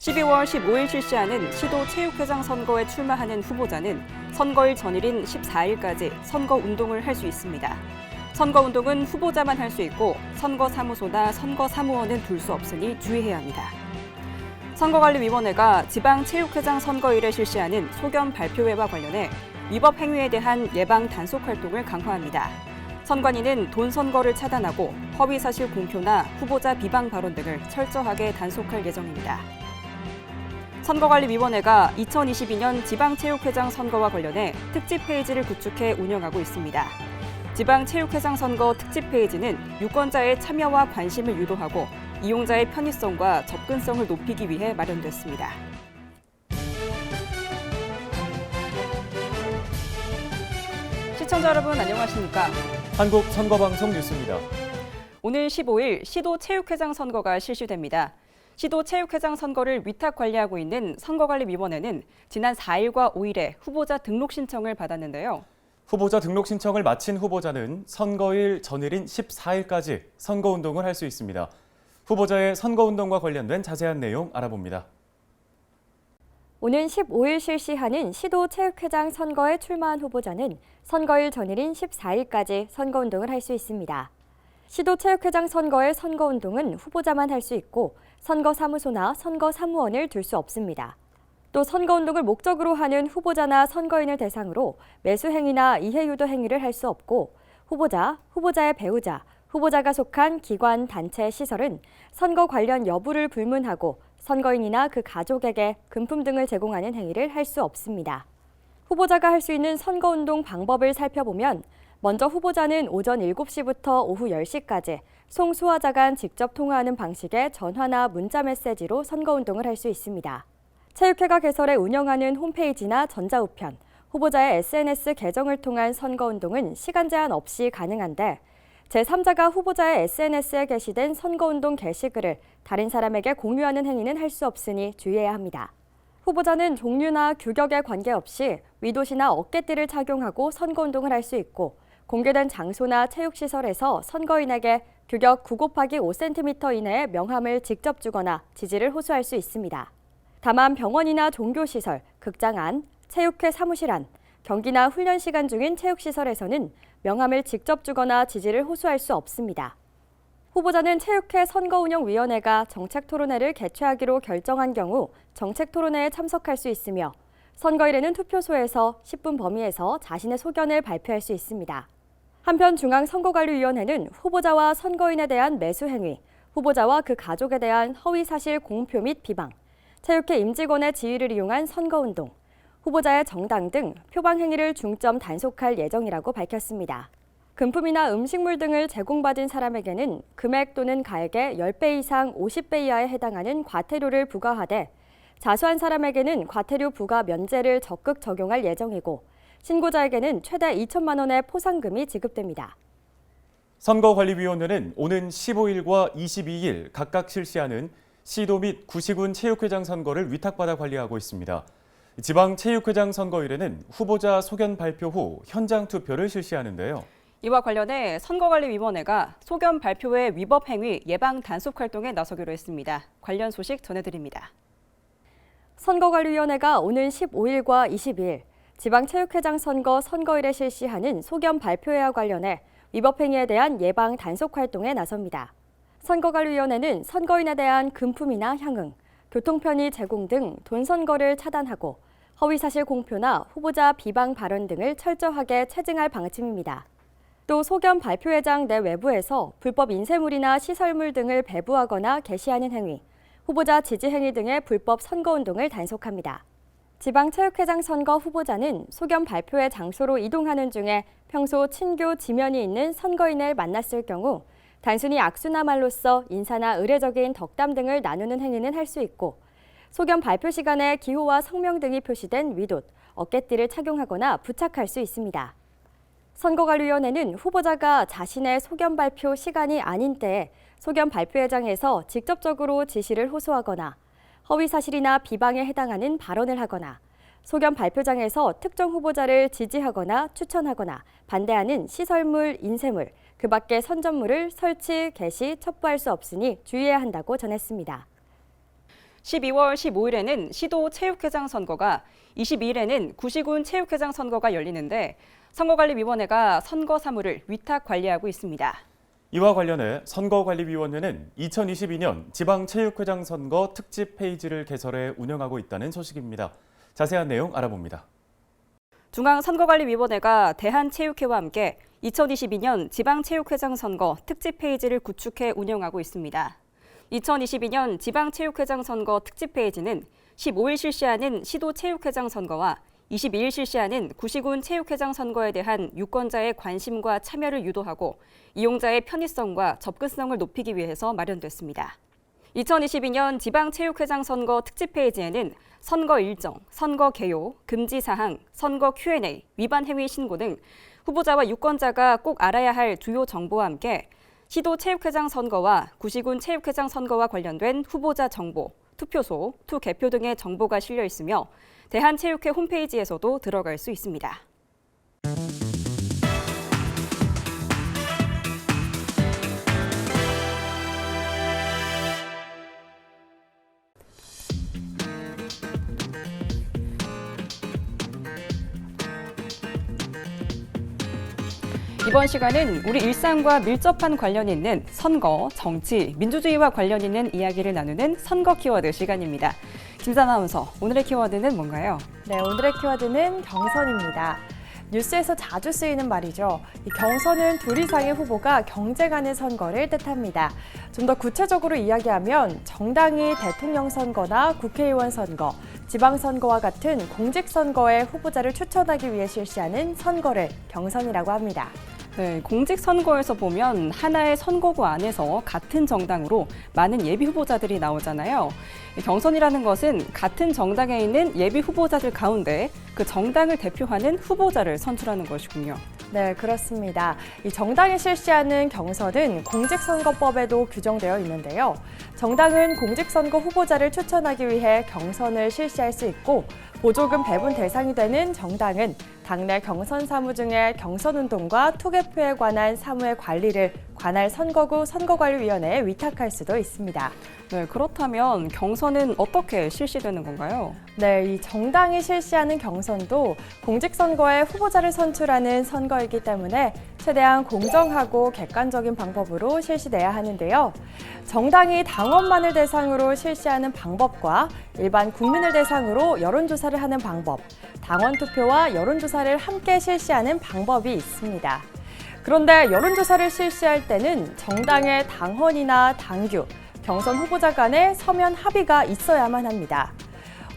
12월 15일 실시하는 시도 체육회장 선거에 출마하는 후보자는 선거일 전일인 14일까지 선거운동을 할 수 있습니다. 선거운동은 후보자만 할 수 있고 선거사무소나 선거사무원은 둘 수 없으니 주의해야 합니다. 선거관리위원회가 지방체육회장 선거일에 실시하는 소견 발표회와 관련해 위법 행위에 대한 예방 단속 활동을 강화합니다. 선관위는 돈 선거를 차단하고 허위사실 공표나 후보자 비방 발언 등을 철저하게 단속할 예정입니다. 선거관리위원회가 2022년 지방체육회장 선거와 관련해 특집 페이지를 구축해 운영하고 있습니다. 지방체육회장 선거 특집 페이지는 유권자의 참여와 관심을 유도하고 이용자의 편의성과 접근성을 높이기 위해 마련됐습니다. 시청자 여러분 안녕하십니까? 한국선거방송 뉴스입니다. 오늘 15일 시도체육회장 선거가 실시됩니다. 시도체육회장 선거를 위탁 관리하고 있는 선거관리위원회는 지난 4일과 5일에 후보자 등록 신청을 받았는데요. 후보자 등록 신청을 마친 후보자는 선거일 전일인 14일까지 선거운동을 할 수 있습니다. 후보자의 선거운동과 관련된 자세한 내용 알아봅니다. 오는 15일 실시하는 시도체육회장 선거에 출마한 후보자는 선거일 전일인 14일까지 선거운동을 할 수 있습니다. 시도체육회장 선거의 선거운동은 후보자만 할 수 있고 선거사무소나 선거사무원을 둘 수 없습니다. 또 선거운동을 목적으로 하는 후보자나 선거인을 대상으로 매수행위나 이해유도 행위를 할 수 없고 후보자, 후보자의 배우자, 후보자가 속한 기관, 단체, 시설은 선거 관련 여부를 불문하고 선거인이나 그 가족에게 금품 등을 제공하는 행위를 할 수 없습니다. 후보자가 할 수 있는 선거운동 방법을 살펴보면 먼저 후보자는 오전 7시부터 오후 10시까지 송수화자 간 직접 통화하는 방식의 전화나 문자 메시지로 선거운동을 할 수 있습니다. 체육회가 개설해 운영하는 홈페이지나 전자우편, 후보자의 SNS 계정을 통한 선거운동은 시간 제한 없이 가능한데 제3자가 후보자의 SNS에 게시된 선거운동 게시글을 다른 사람에게 공유하는 행위는 할 수 없으니 주의해야 합니다. 후보자는 종류나 규격에 관계없이 위도시나 어깨띠를 착용하고 선거운동을 할 수 있고 공개된 장소나 체육시설에서 선거인에게 규격 9곱하기5cm 이내의 명함을 직접 주거나 지지를 호소할 수 있습니다. 다만 병원이나 종교시설, 극장 안, 체육회 사무실 안, 경기나 훈련 시간 중인 체육시설에서는 명함을 직접 주거나 지지를 호소할 수 없습니다. 후보자는 체육회 선거운영위원회가 정책토론회를 개최하기로 결정한 경우 정책토론회에 참석할 수 있으며 선거일에는 투표소에서 10분 범위에서 자신의 소견을 발표할 수 있습니다. 한편 중앙선거관리위원회는 후보자와 선거인에 대한 매수행위, 후보자와 그 가족에 대한 허위사실 공표 및 비방, 체육회 임직원의 지위를 이용한 선거운동, 후보자의 정당 등 표방 행위를 중점 단속할 예정이라고 밝혔습니다. 금품이나 음식물 등을 제공받은 사람에게는 금액 또는 가액의 10배 이상 50배 이하에 해당하는 과태료를 부과하되 자수한 사람에게는 과태료 부과 면제를 적극 적용할 예정이고 신고자에게는 최대 2천만 원의 포상금이 지급됩니다. 선거관리위원회는 오는 15일과 22일 각각 실시하는 시도 및 구시군 체육회장 선거를 위탁받아 관리하고 있습니다. 지방체육회장 선거일에는 후보자 소견 발표 후 현장 투표를 실시하는데요. 이와 관련해 선거관리위원회가 소견 발표회 위법 행위 예방 단속 활동에 나서기로 했습니다. 관련 소식 전해드립니다. 선거관리위원회가 오는 15일과 22일 지방체육회장 선거 선거일에 실시하는 소견 발표회와 관련해 위법 행위에 대한 예방 단속 활동에 나섭니다. 선거관리위원회는 선거인에 대한 금품이나 향응, 교통편의 제공 등 돈 선거를 차단하고 허위사실 공표나 후보자 비방 발언 등을 철저하게 체증할 방침입니다. 또 소견 발표회장 내 외부에서 불법 인쇄물이나 시설물 등을 배부하거나 게시하는 행위, 후보자 지지 행위 등의 불법 선거운동을 단속합니다. 지방체육회장 선거 후보자는 소견 발표회 장소로 이동하는 중에 평소 친교 지면이 있는 선거인을 만났을 경우 단순히 악수나 말로써 인사나 의례적인 덕담 등을 나누는 행위는 할 수 있고 소견 발표 시간에 기호와 성명 등이 표시된 위옷, 어깨띠를 착용하거나 부착할 수 있습니다. 선거관리위원회는 후보자가 자신의 소견 발표 시간이 아닌 때에 소견 발표회장에서 직접적으로 지시를 호소하거나 허위사실이나 비방에 해당하는 발언을 하거나 소견 발표장에서 특정 후보자를 지지하거나 추천하거나 반대하는 시설물, 인쇄물, 그 밖의 선전물을 설치, 게시, 첩부할 수 없으니 주의해야 한다고 전했습니다. 12월 15일에는 시도 체육회장 선거가, 22일에는 구시군 체육회장 선거가 열리는데 선거관리위원회가 선거 사무를 위탁 관리하고 있습니다. 이와 관련해 선거관리위원회는 2022년 지방체육회장 선거 특집 페이지를 개설해 운영하고 있다는 소식입니다. 자세한 내용 알아봅니다. 중앙선거관리위원회가 대한체육회와 함께 2022년 지방체육회장 선거 특집 페이지를 구축해 운영하고 있습니다. 2022년 지방체육회장 선거 특집 페이지는 15일 실시하는 시도체육회장 선거와 22일 실시하는 구시군 체육회장 선거에 대한 유권자의 관심과 참여를 유도하고 이용자의 편의성과 접근성을 높이기 위해서 마련됐습니다. 2022년 지방체육회장 선거 특집 페이지에는 선거 일정, 선거 개요, 금지 사항, 선거 Q&A, 위반 행위 신고 등 후보자와 유권자가 꼭 알아야 할 주요 정보와 함께 시도 체육회장 선거와 구시군 체육회장 선거와 관련된 후보자 정보, 투표소, 투개표 등의 정보가 실려 있으며 대한체육회 홈페이지에서도 들어갈 수 있습니다. 이번 시간은 우리 일상과 밀접한 관련이 있는 선거, 정치, 민주주의와 관련 있는 이야기를 나누는 선거 키워드 시간입니다. 김선 아나운서, 오늘의 키워드는 뭔가요? 네, 오늘의 키워드는 경선입니다. 뉴스에서 자주 쓰이는 말이죠. 이 경선은 둘 이상의 후보가 경쟁하는 선거를 뜻합니다. 좀 더 구체적으로 이야기하면 정당이 대통령 선거나 국회의원 선거, 지방선거와 같은 공직선거에 후보자를 추천하기 위해 실시하는 선거를 경선이라고 합니다. 네, 공직선거에서 보면 하나의 선거구 안에서 같은 정당으로 많은 예비 후보자들이 나오잖아요. 경선이라는 것은 같은 정당에 있는 예비 후보자들 가운데 그 정당을 대표하는 후보자를 선출하는 것이군요. 네, 그렇습니다. 이 정당이 실시하는 경선은 공직선거법에도 규정되어 있는데요. 정당은 공직선거 후보자를 추천하기 위해 경선을 실시할 수 있고 보조금 배분 대상이 되는 정당은 당내 경선 사무 중에 경선운동과 투개표에 관한 사무의 관리를 관할 선거구 선거관리위원회에 위탁할 수도 있습니다. 네, 그렇다면 경선은 어떻게 실시되는 건가요? 네, 이 정당이 실시하는 경선도 공직선거에 후보자를 선출하는 선거이기 때문에 최대한 공정하고 객관적인 방법으로 실시돼야 하는데요. 정당이 당원만을 대상으로 실시하는 방법과 일반 국민을 대상으로 여론조사를 하는 방법, 당원 투표와 여론조사를 함께 실시하는 방법이 있습니다. 그런데 여론조사를 실시할 때는 정당의 당헌이나 당규, 경선 후보자 간의 서면 합의가 있어야만 합니다.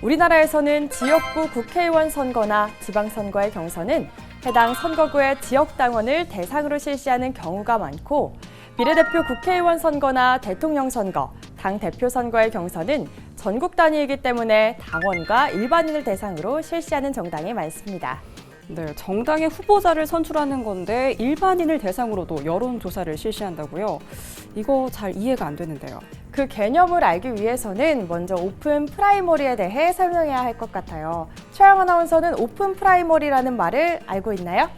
우리나라에서는 지역구 국회의원 선거나 지방선거의 경선은 해당 선거구의 지역당원을 대상으로 실시하는 경우가 많고 비례대표 국회의원 선거나 대통령 선거, 당대표 선거의 경선은 전국 단위이기 때문에 당원과 일반인을 대상으로 실시하는 정당이 많습니다. 네, 정당의 후보자를 선출하는 건데 일반인을 대상으로도 여론조사를 실시한다고요? 이거 잘 이해가 안 되는데요. 그 개념을 알기 위해서는 먼저 오픈 프라이머리에 대해 설명해야 할 것 같아요. 최영 아나운서는 오픈 프라이머리라는 말을 알고 있나요?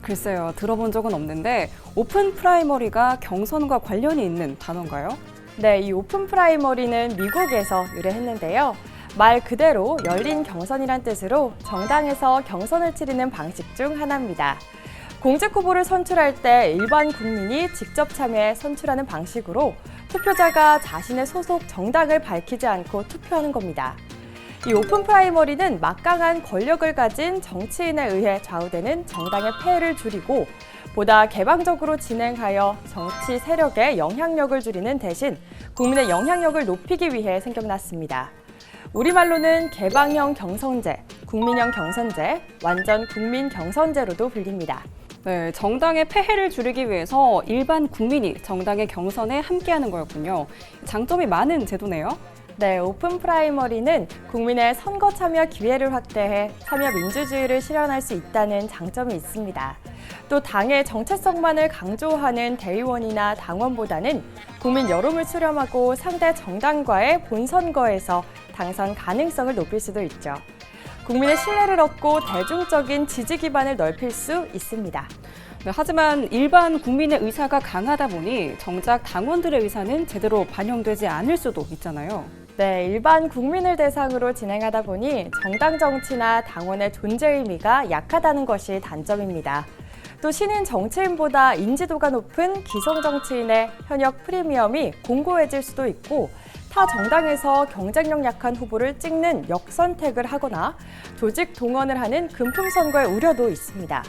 글쎄요, 들어본 적은 없는데 오픈 프라이머리가 경선과 관련이 있는 단어인가요? 네, 이 오픈 프라이머리는 미국에서 유래했는데요. 말 그대로 열린 경선이란 뜻으로 정당에서 경선을 치르는 방식 중 하나입니다. 공직 후보를 선출할 때 일반 국민이 직접 참여해 선출하는 방식으로 투표자가 자신의 소속 정당을 밝히지 않고 투표하는 겁니다. 이 오픈 프라이머리는 막강한 권력을 가진 정치인에 의해 좌우되는 정당의 폐해를 줄이고 보다 개방적으로 진행하여 정치 세력의 영향력을 줄이는 대신 국민의 영향력을 높이기 위해 생겨났습니다. 우리말로는 개방형 경선제, 국민형 경선제, 완전 국민 경선제로도 불립니다. 네, 정당의 폐해를 줄이기 위해서 일반 국민이 정당의 경선에 함께하는 거였군요. 장점이 많은 제도네요. 네, 오픈 프라이머리는 국민의 선거 참여 기회를 확대해 참여 민주주의를 실현할 수 있다는 장점이 있습니다. 또 당의 정체성만을 강조하는 대의원이나 당원보다는 국민 여론을 수렴하고 상대 정당과의 본선거에서 당선 가능성을 높일 수도 있죠. 국민의 신뢰를 얻고 대중적인 지지 기반을 넓힐 수 있습니다. 네, 하지만 일반 국민의 의사가 강하다 보니 정작 당원들의 의사는 제대로 반영되지 않을 수도 있잖아요. 네, 일반 국민을 대상으로 진행하다 보니 정당 정치나 당원의 존재 의미가 약하다는 것이 단점입니다. 또 신인 정치인보다 인지도가 높은 기성 정치인의 현역 프리미엄이 공고해질 수도 있고 타 정당에서 경쟁력 약한 후보를 찍는 역선택을 하거나 조직 동원을 하는 금품 선거의 우려도 있습니다.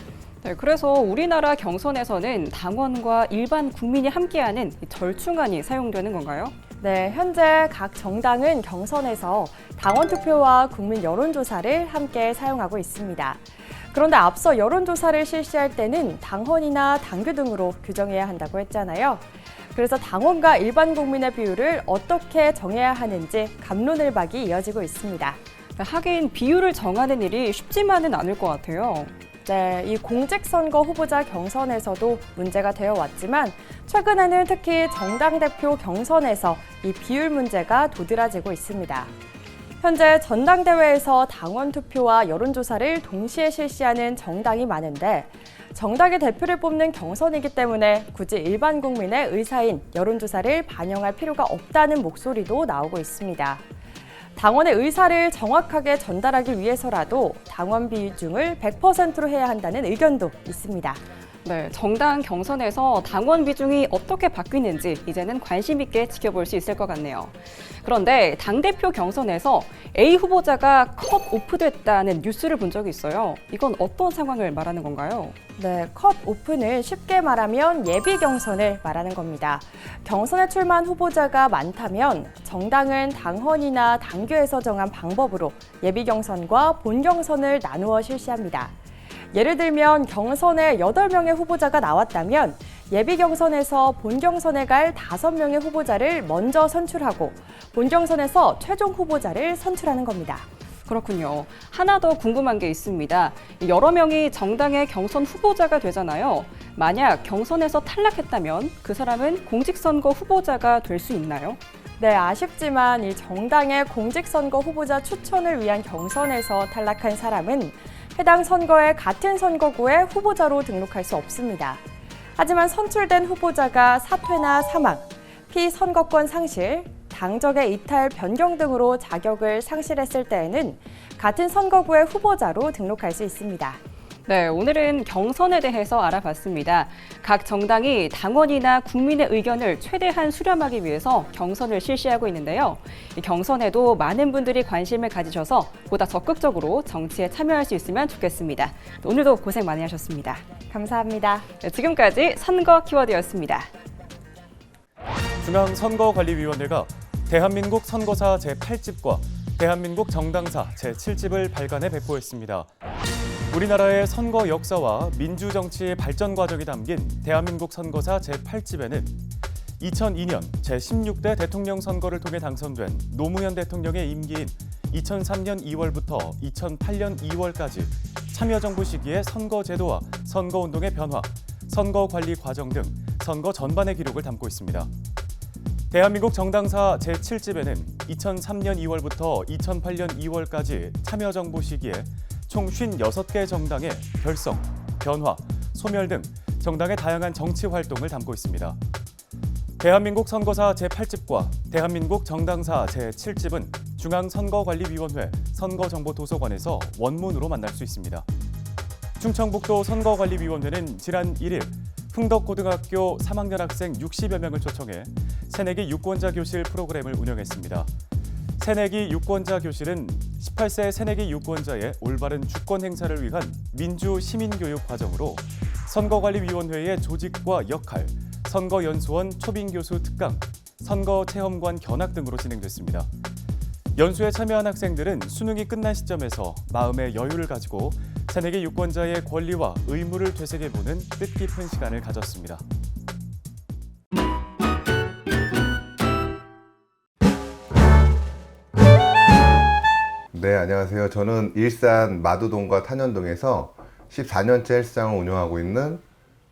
네, 그래서 우리나라 경선에서는 당원과 일반 국민이 함께하는 이 절충안이 사용되는 건가요? 네, 현재 각 정당은 경선에서 당원 투표와 국민 여론조사를 함께 사용하고 있습니다. 그런데 앞서 여론조사를 실시할 때는 당헌이나 당규 등으로 규정해야 한다고 했잖아요. 그래서 당원과 일반 국민의 비율을 어떻게 정해야 하는지 갑론을박이 이어지고 있습니다. 하긴 비율을 정하는 일이 쉽지만은 않을 것 같아요. 네, 이 공직선거 후보자 경선에서도 문제가 되어 왔지만 최근에는 특히 정당 대표 경선에서 이 비율 문제가 도드라지고 있습니다. 현재 전당대회에서 당원 투표와 여론조사를 동시에 실시하는 정당이 많은데 정당의 대표를 뽑는 경선이기 때문에 굳이 일반 국민의 의사인 여론조사를 반영할 필요가 없다는 목소리도 나오고 있습니다. 당원의 의사를 정확하게 전달하기 위해서라도 당원 비중을 100%로 해야 한다는 의견도 있습니다. 네, 정당 경선에서 당원 비중이 어떻게 바뀌는지 이제는 관심 있게 지켜볼 수 있을 것 같네요. 그런데 당대표 경선에서 A 후보자가 컷 오프됐다는 뉴스를 본 적이 있어요. 이건 어떤 상황을 말하는 건가요? 네, 컷 오픈을 쉽게 말하면 예비 경선을 말하는 겁니다. 경선에 출마한 후보자가 많다면 정당은 당헌이나 당규에서 정한 방법으로 예비 경선과 본 경선을 나누어 실시합니다. 예를 들면 경선에 8명의 후보자가 나왔다면 예비 경선에서 본 경선에 갈 5명의 후보자를 먼저 선출하고 본 경선에서 최종 후보자를 선출하는 겁니다. 그렇군요. 하나 더 궁금한 게 있습니다. 여러 명이 정당의 경선 후보자가 되잖아요. 만약 경선에서 탈락했다면 그 사람은 공직선거 후보자가 될 수 있나요? 네, 아쉽지만 이 정당의 공직선거 후보자 추천을 위한 경선에서 탈락한 사람은 해당 선거의 같은 선거구에 후보자로 등록할 수 없습니다. 하지만 선출된 후보자가 사퇴나 사망, 피선거권 상실, 당적의 이탈, 변경 등으로 자격을 상실했을 때에는 같은 선거구의 후보자로 등록할 수 있습니다. 네, 오늘은 경선에 대해서 알아봤습니다. 각 정당이 당원이나 국민의 의견을 최대한 수렴하기 위해서 경선을 실시하고 있는데요. 이 경선에도 많은 분들이 관심을 가지셔서 보다 적극적으로 정치에 참여할 수 있으면 좋겠습니다. 오늘도 고생 많이 하셨습니다. 감사합니다. 네, 지금까지 선거 키워드였습니다. 중앙선거관리위원회가 대한민국 선거사 제8집과 대한민국 정당사 제7집을 발간해 배포했습니다. 우리나라의 선거 역사와 민주정치의 발전 과정이 담긴 대한민국 선거사 제8집에는 2002년 제16대 대통령 선거를 통해 당선된 노무현 대통령의 임기인 2003년 2월부터 2008년 2월까지 참여정부 시기의 선거제도와 선거운동의 변화, 선거관리 과정 등 선거 전반의 기록을 담고 있습니다. 대한민국 정당사 제7집에는 2003년 2월부터 2008년 2월까지 참여정부 시기에 총 56개 정당의 결성, 변화, 소멸 등 정당의 다양한 정치 활동을 담고 있습니다. 대한민국 선거사 제8집과 대한민국 정당사 제7집은 중앙선거관리위원회 선거정보도서관에서 원문으로 만날 수 있습니다. 충청북도 선거관리위원회는 지난 1일 흥덕고등학교 3학년 학생 60여 명을 초청해 새내기 유권자 교실 프로그램을 운영했습니다. 새내기 유권자 교실은 18세 새내기 유권자의 올바른 주권 행사를 위한 민주 시민교육 과정으로 선거관리위원회의 조직과 역할, 선거연수원 초빙교수 특강, 선거체험관 견학 등으로 진행됐습니다. 연수에 참여한 학생들은 수능이 끝난 시점에서 마음의 여유를 가지고 새내기 유권자의 권리와 의무를 되새겨보는 뜻깊은 시간을 가졌습니다. 네, 안녕하세요. 저는 일산 마두동과 탄현동에서 14년째 헬스장을 운영하고 있는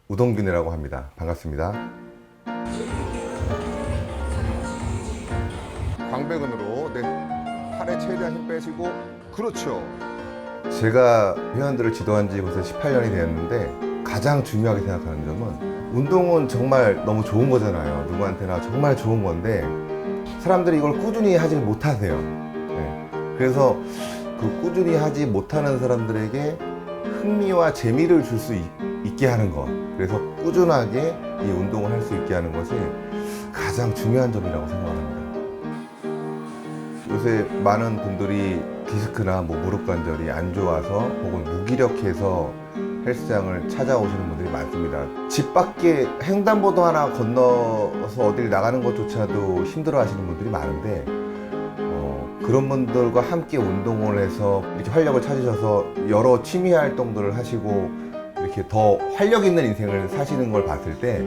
우동균이라고 합니다. 반갑습니다. 광배근으로 팔에 최대한 힘 빼시고 그렇죠. 제가 회원들을 지도한 지 벌써 18년이 되었는데 가장 중요하게 생각하는 점은 운동은 정말 너무 좋은 거잖아요. 누구한테나 정말 좋은 건데 사람들이 이걸 꾸준히 하지 못하세요. 네. 그래서 그 꾸준히 하지 못하는 사람들에게 흥미와 재미를 줄 수 있게 하는 것, 그래서 꾸준하게 이 운동을 할 수 있게 하는 것이 가장 중요한 점이라고 생각합니다. 요새 많은 분들이 디스크나 무릎 관절이 안 좋아서 혹은 무기력해서 헬스장을 찾아오시는 분들이 많습니다. 집 밖에 횡단보도 하나 건너서 어딜 나가는 것조차도 힘들어 하시는 분들이 많은데 그런 분들과 함께 운동을 해서 이렇게 활력을 찾으셔서 여러 취미 활동들을 하시고 이렇게 더 활력 있는 인생을 사시는 걸 봤을 때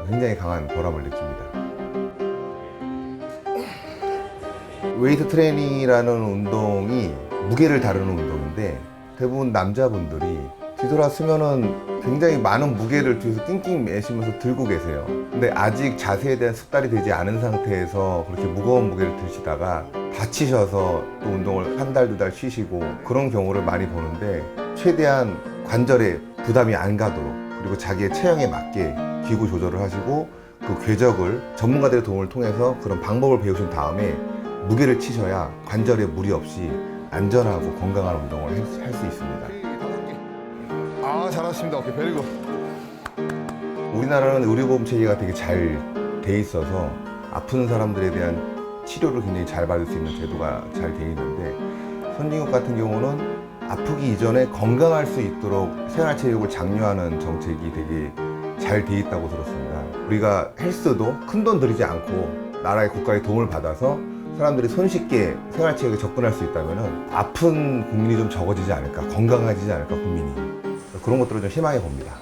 굉장히 강한 보람을 느낍니다. 웨이트 트레이닝이라는 운동이 무게를 다루는 운동인데 대부분 남자분들이 뒤돌아서면은 굉장히 많은 무게를 뒤에서 낑낑 매시면서 들고 계세요. 근데 아직 자세에 대한 숙달이 되지 않은 상태에서 그렇게 무거운 무게를 드시다가 다치셔서 또 운동을 한 달, 두 달 쉬시고 그런 경우를 많이 보는데 최대한 관절에 부담이 안 가도록 그리고 자기의 체형에 맞게 기구 조절을 하시고 그 궤적을 전문가들의 도움을 통해서 그런 방법을 배우신 다음에 무게를 치셔야 관절에 무리 없이 안전하고 건강한 운동을 할 수 있습니다. 아, 잘하셨습니다. 오케이, 베리고. 우리나라는 의료보험 체계가 되게 잘 돼 있어서 아픈 사람들에 대한 치료를 굉장히 잘 받을 수 있는 제도가 잘 돼 있는데 선진국 같은 경우는 아프기 이전에 건강할 수 있도록 생활체육을 장려하는 정책이 되게 잘 돼 있다고 들었습니다. 우리가 헬스도 큰돈 들이지 않고 나라의 국가의 도움을 받아서 사람들이 손쉽게 생활체육에 접근할 수 있다면 아픈 국민이 좀 적어지지 않을까, 건강해지지 않을까, 국민이. 그런 것들을 좀 희망해 봅니다.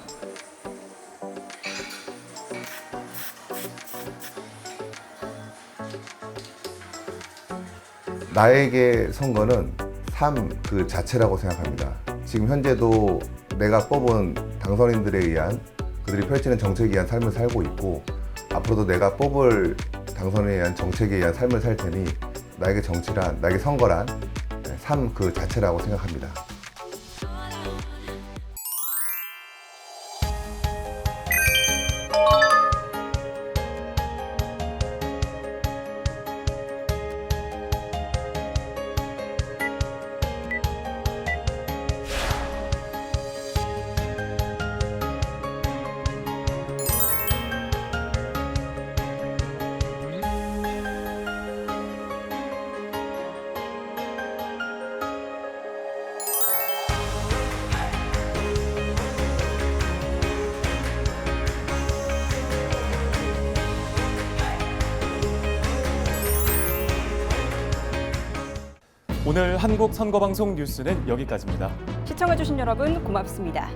나에게 선거는 삶 그 자체라고 생각합니다. 지금 현재도 내가 뽑은 당선인들에 의한 그들이 펼치는 정책에 의한 삶을 살고 있고 앞으로도 내가 뽑을 당선에 의한 정책에 의한 삶을 살 테니 나에게 정치란, 나에게 선거란 삶 그 자체라고 생각합니다. 오늘 한국선거방송 뉴스는 여기까지입니다. 시청해주신 여러분 고맙습니다.